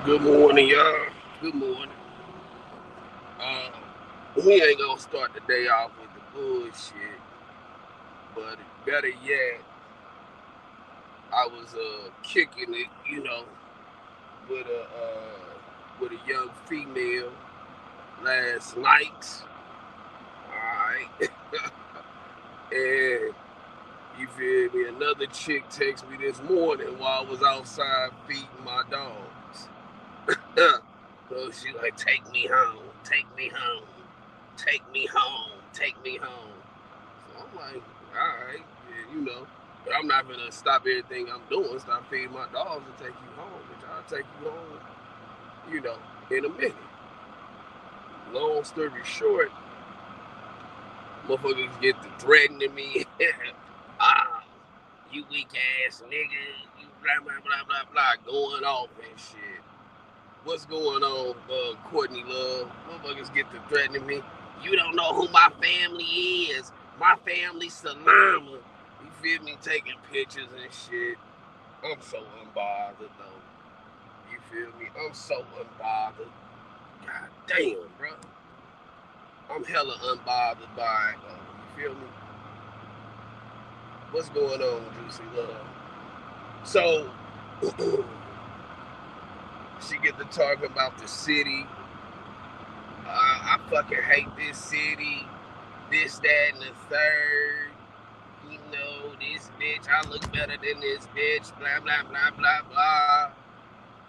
Good morning, y'all. Good morning. Uh, we ain't gonna start the day off with the bullshit, but better yet, I was kicking it, with a young female last night. All right, and you feel me? Another chick texted me this morning while I was outside feeding my dogs. So she like, take me home, take me home, take me home, take me home. So I'm like, all right, yeah. But I'm not gonna stop everything I'm doing, stop feeding my dogs and take you home. Bitch, I'll take you home, in a minute. Long story short, motherfuckers get to threatening me. ah, you weak ass nigga, you blah blah blah blah blah, going off and shit. What's going on, Courtney Love? Motherfuckers get to threatening me. You don't know who my family is. My family's Salama. You feel me? Taking pictures and shit. I'm so unbothered, though. You feel me? I'm so unbothered. God damn, bro. I'm hella unbothered by it, though. You feel me? What's going on, Juicy Love? So, she get to talking about the city. I fucking hate this city. This, that, and the third. This bitch, I look better than this bitch. Blah, blah, blah, blah, blah.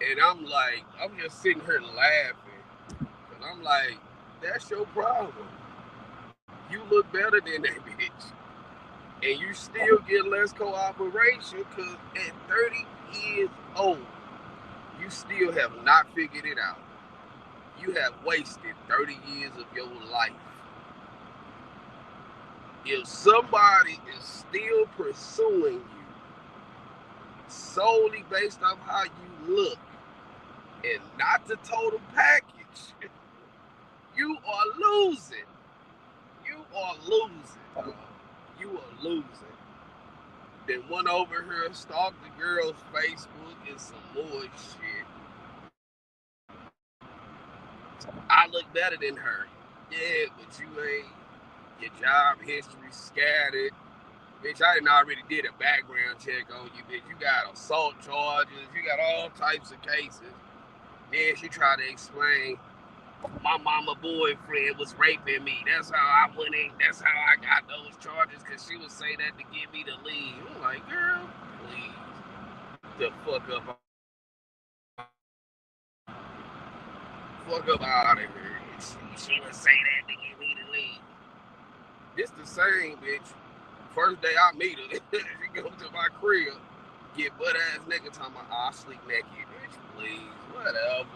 And I'm like, I'm just sitting here laughing. And I'm like, that's your problem. You look better than that bitch. And you still get less cooperation because at 30 years old, you still have not figured it out. You have wasted 30 years of your life. If somebody is still pursuing you solely based off how you look and not the total package, you are losing. You are losing. You are losing. Then one over here stalked the girl's Facebook and some more shit. I look better than her. Yeah, but you ain't. Your job history scattered. Bitch, I done already did a background check on you, bitch. You got assault charges. You got all types of cases. Then she tried to explain my mama boyfriend was raping me. That's how I went in. That's how I got those charges, because she would say that to get me to leave. I'm like, girl, please. The fuck up. Fuck up out of here. She would say that to get me to leave. It's the same, bitch. First day I meet her, she goes to my crib, get butt ass nigga talking about, I'll sleep naked, bitch, please, whatever.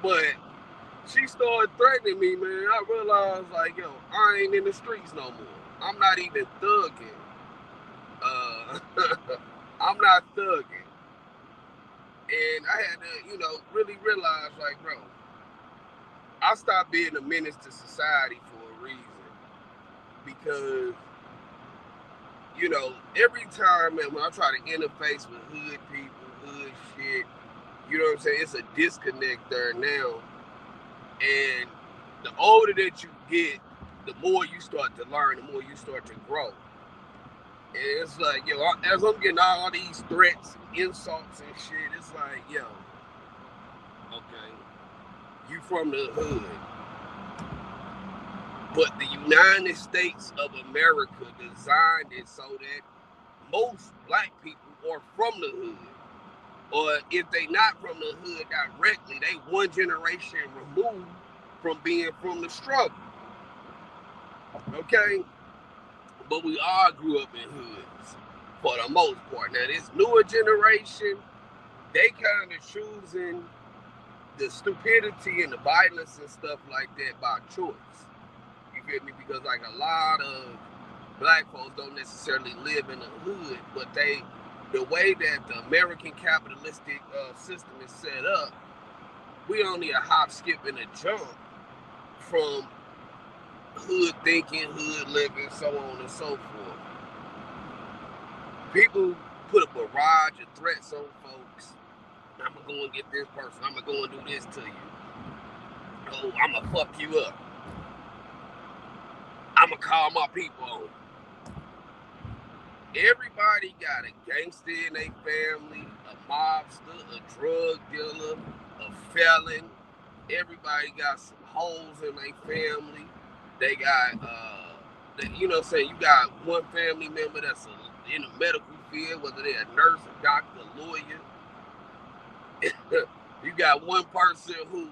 But she started threatening me, man. I realized, like, yo, I ain't in the streets no more. I'm not even thugging. Uh, I'm not thugging. And I had to, really realize, like, bro, I stopped being a menace to society for a reason. Because, every time, man, when I try to interface with hood people, hood shit, you know what I'm saying? It's a disconnect there now. And the older that you get, the more you start to learn, the more you start to grow. And it's like, as I'm getting all these threats and insults and shit, it's like, okay, you from the hood. But the United States of America designed it so that most black people are from the hood. Or if they not from the hood directly, they one generation removed from being from the struggle. Okay? But we all grew up in hoods for the most part. Now this newer generation, they kind of choosing the stupidity and the violence and stuff like that by choice. You feel me? Because like a lot of black folks don't necessarily live in the hood, but the way that the American capitalistic system is set up, we only a hop, skip, and a jump from hood thinking, hood living, so on and so forth. People put a barrage of threats on folks, I'm gonna go and get this person. I'm gonna go and do this to you. Oh, I'm gonna fuck you up. I'm gonna call my people on. Everybody got a gangster in their family, a mobster, a drug dealer, a felon. Everybody got some holes in their family. They got, you know what I'm saying? You got one family member that's in the medical field, whether they're a nurse, a doctor, a lawyer. You got one person who,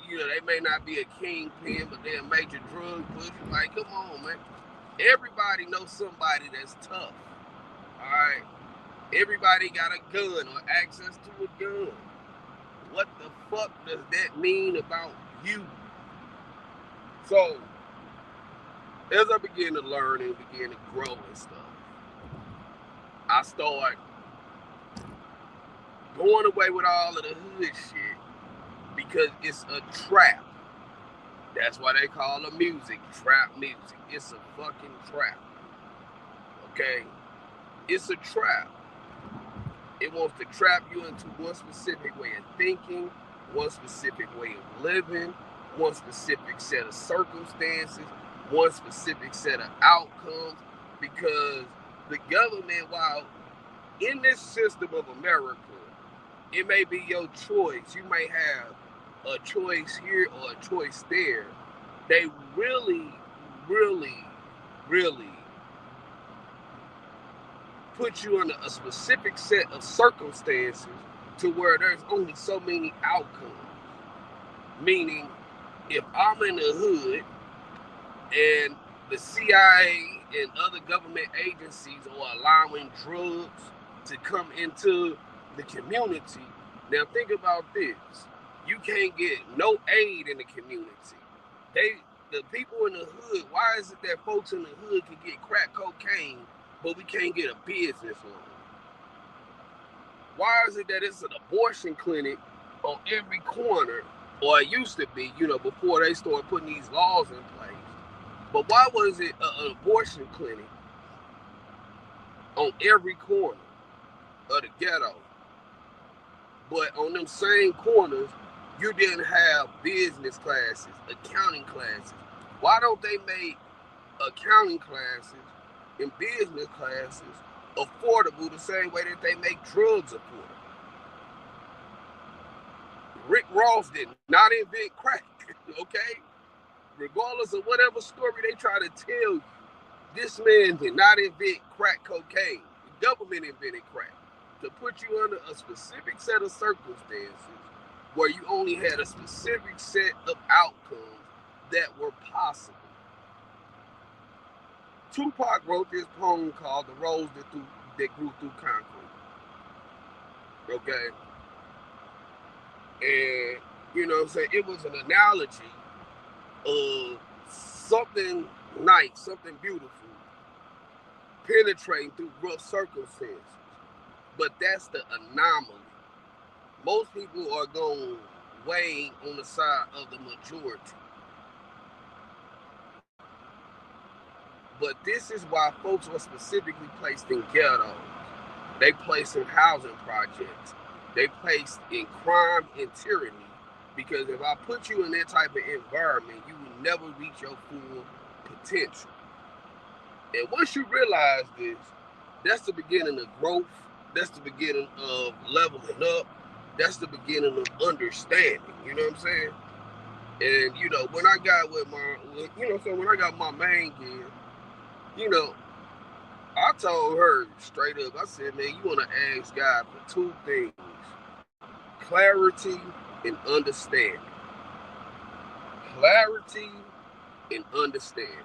you know, they may not be a kingpin, but they're a major drug pusher. Like, come on, man. Everybody knows somebody that's tough. All right. Everybody got a gun or access to a gun. What the fuck does that mean about you? So, as I begin to learn and begin to grow and stuff, I start going away with all of the hood shit because it's a trap. That's why they call the music trap music. It's a fucking trap. Okay? It's a trap. It wants to trap you into one specific way of thinking, one specific way of living, one specific set of circumstances, one specific set of outcomes, because the government, while in this system of America, it may be your choice. You may have a choice here or a choice there. They really, really, really put you under a specific set of circumstances to where there's only so many outcomes. Meaning, if I'm in the hood and the CIA and other government agencies are allowing drugs to come into the community, now think about this. You can't get no aid in the community. The people in the hood, why is it that folks in the hood can get crack cocaine, but we can't get a business loan? Why is it that it's an abortion clinic on every corner, or it used to be, you know, before they started putting these laws in place? But why was it an abortion clinic on every corner of the ghetto? But on them same corners, you didn't have business classes, accounting classes. Why don't they make accounting classes and business classes affordable the same way that they make drugs affordable? Rick Ross did not invent crack, okay? Regardless of whatever story they try to tell you, this man did not invent crack cocaine. The government invented crack to put you under a specific set of circumstances where you only had a specific set of outcomes that were possible. Tupac wrote this poem called The Rose that Grew Through Concrete. Okay? And, you know what I'm saying? It was an analogy of something nice, something beautiful, penetrating through rough circumstances. But that's the anomaly. Most people are going to weigh on the side of the majority. But this is why folks are specifically placed in ghettos. They placed in housing projects. They placed in crime and tyranny. Because if I put you in that type of environment, you will never reach your full potential. And once you realize this, that's the beginning of growth. That's the beginning of leveling up. That's the beginning of understanding. You know what I'm saying? And, you know, when I got with my, you know, so when I got my main kid, you know, I told her straight up, I said, man, you want to ask God for two things: clarity and understanding. Clarity and understanding.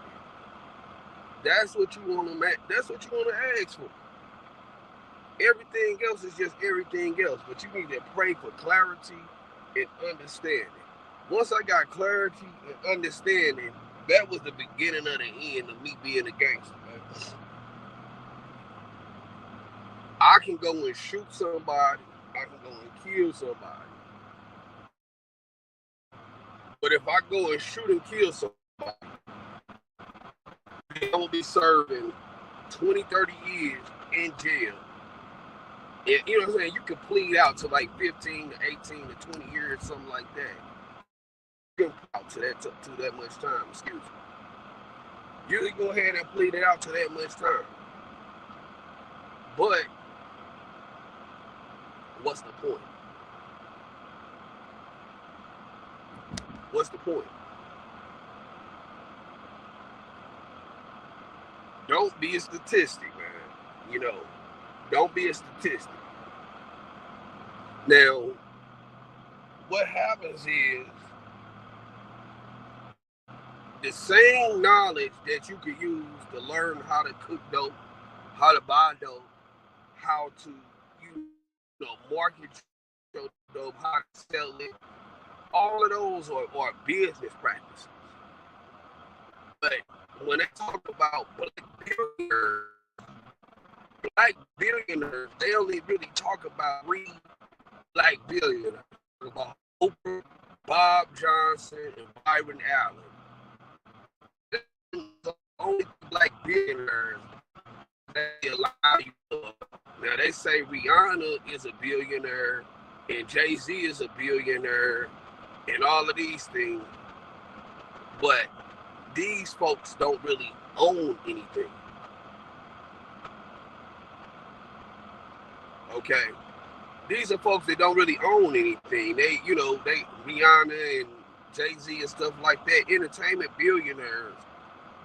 That's what you want to that's what you want to ask for. Everything else is just everything else, but you need to pray for clarity and understanding. Once I got clarity and understanding, that was the beginning of the end of me being a gangster, man. I can go and shoot somebody. I can go and kill somebody. But if I go and shoot and kill somebody, I will be serving 20, 30 years in jail You know what I'm saying? You could plead out to like 15 to 18 to 20 years, something like that. You can out to that much time, excuse me. You can go ahead and plead it out to that much time. But what's the point? What's the point? Don't be a statistic, man. You know, don't be a statistic. Now, what happens is the same knowledge that you could use to learn how to cook dope, how to buy dope, how to, market your dope, how to sell it, all of those are business practices. But when they talk about black billionaires, they only really talk about three black billionaires. About Oprah, Bob Johnson, and Byron Allen. The only black billionaires that they allow you to. Now they say Rihanna is a billionaire and Jay-Z is a billionaire and all of these things, but these folks don't really own anything. Okay? These are folks that don't really own anything. They Rihanna and Jay-Z and stuff like that, entertainment billionaires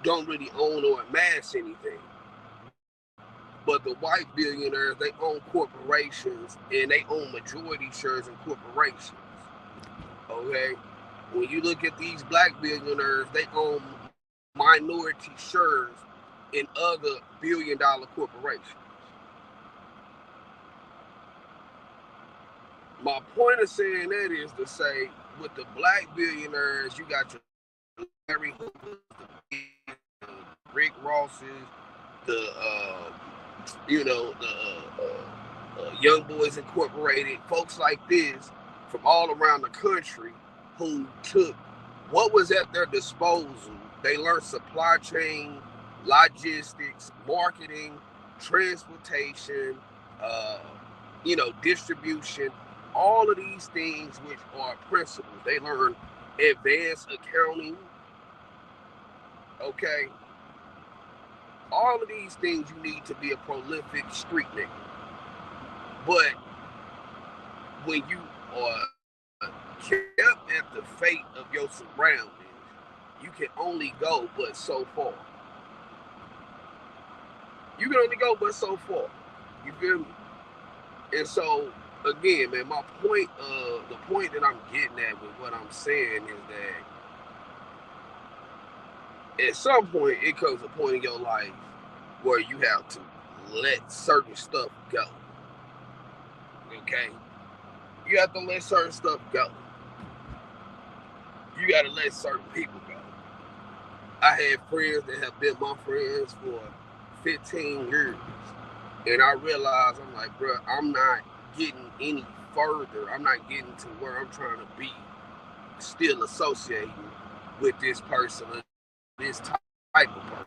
don't really own or amass anything. But the white billionaires, they own corporations and they own majority shares in corporations. Okay? When you look at these black billionaires, they own minority shares in other billion-dollar corporations. My point of saying that is to say, with the black billionaires, you got your Larry Hookers, the Rick Rosses, the Young Boys Incorporated, folks like this from all around the country who took what was at their disposal. They learned supply chain, logistics, marketing, transportation, distribution, all of these things which are principles. They learn advanced accounting, okay? All of these things you need to be a prolific street nigga. But when you are kept at the fate of your surroundings, you can only go but so far. You can only go but so far. You feel me? And so, again, man, the point that I'm getting at with what I'm saying is that at some point, it comes a point in your life where you have to let certain stuff go. Okay? You have to let certain stuff go. You got to let certain people go. I had friends that have been my friends for 15 years. And I realized, I'm like, bro, I'm not getting any further. I'm not getting to where I'm trying to be still associating with this person, this type of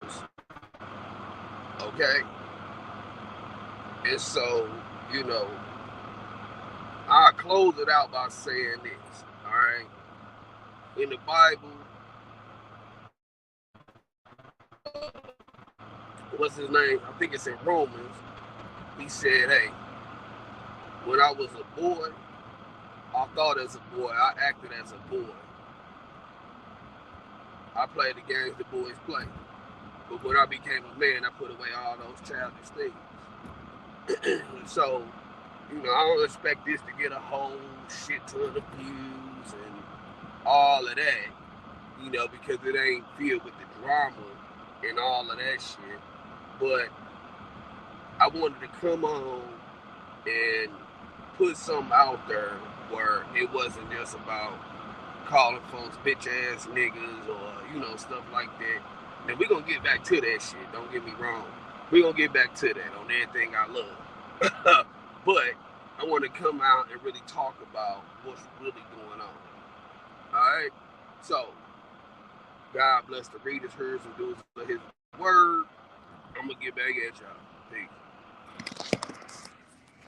person. Okay? And so, I'll close it out by saying this, all right? In the Bible, what's his name? I think it's in Romans. He said, hey, when I was a boy, I thought as a boy, I acted as a boy. I played the games the boys play. But when I became a man, I put away all those childish things. So, I don't expect this to get a whole shit ton of views and all of that, because it ain't filled with the drama and all of that shit. But I wanted to come on and put something out there where it wasn't just about calling folks bitch ass niggas or, stuff like that. And we're going to get back to that shit. Don't get me wrong. We're going to get back to that on everything I love. But I want to come out and really talk about what's really going on. Alright? So, God bless the readers, hearers, and doers of his word. I'm going to get back at y'all. Peace.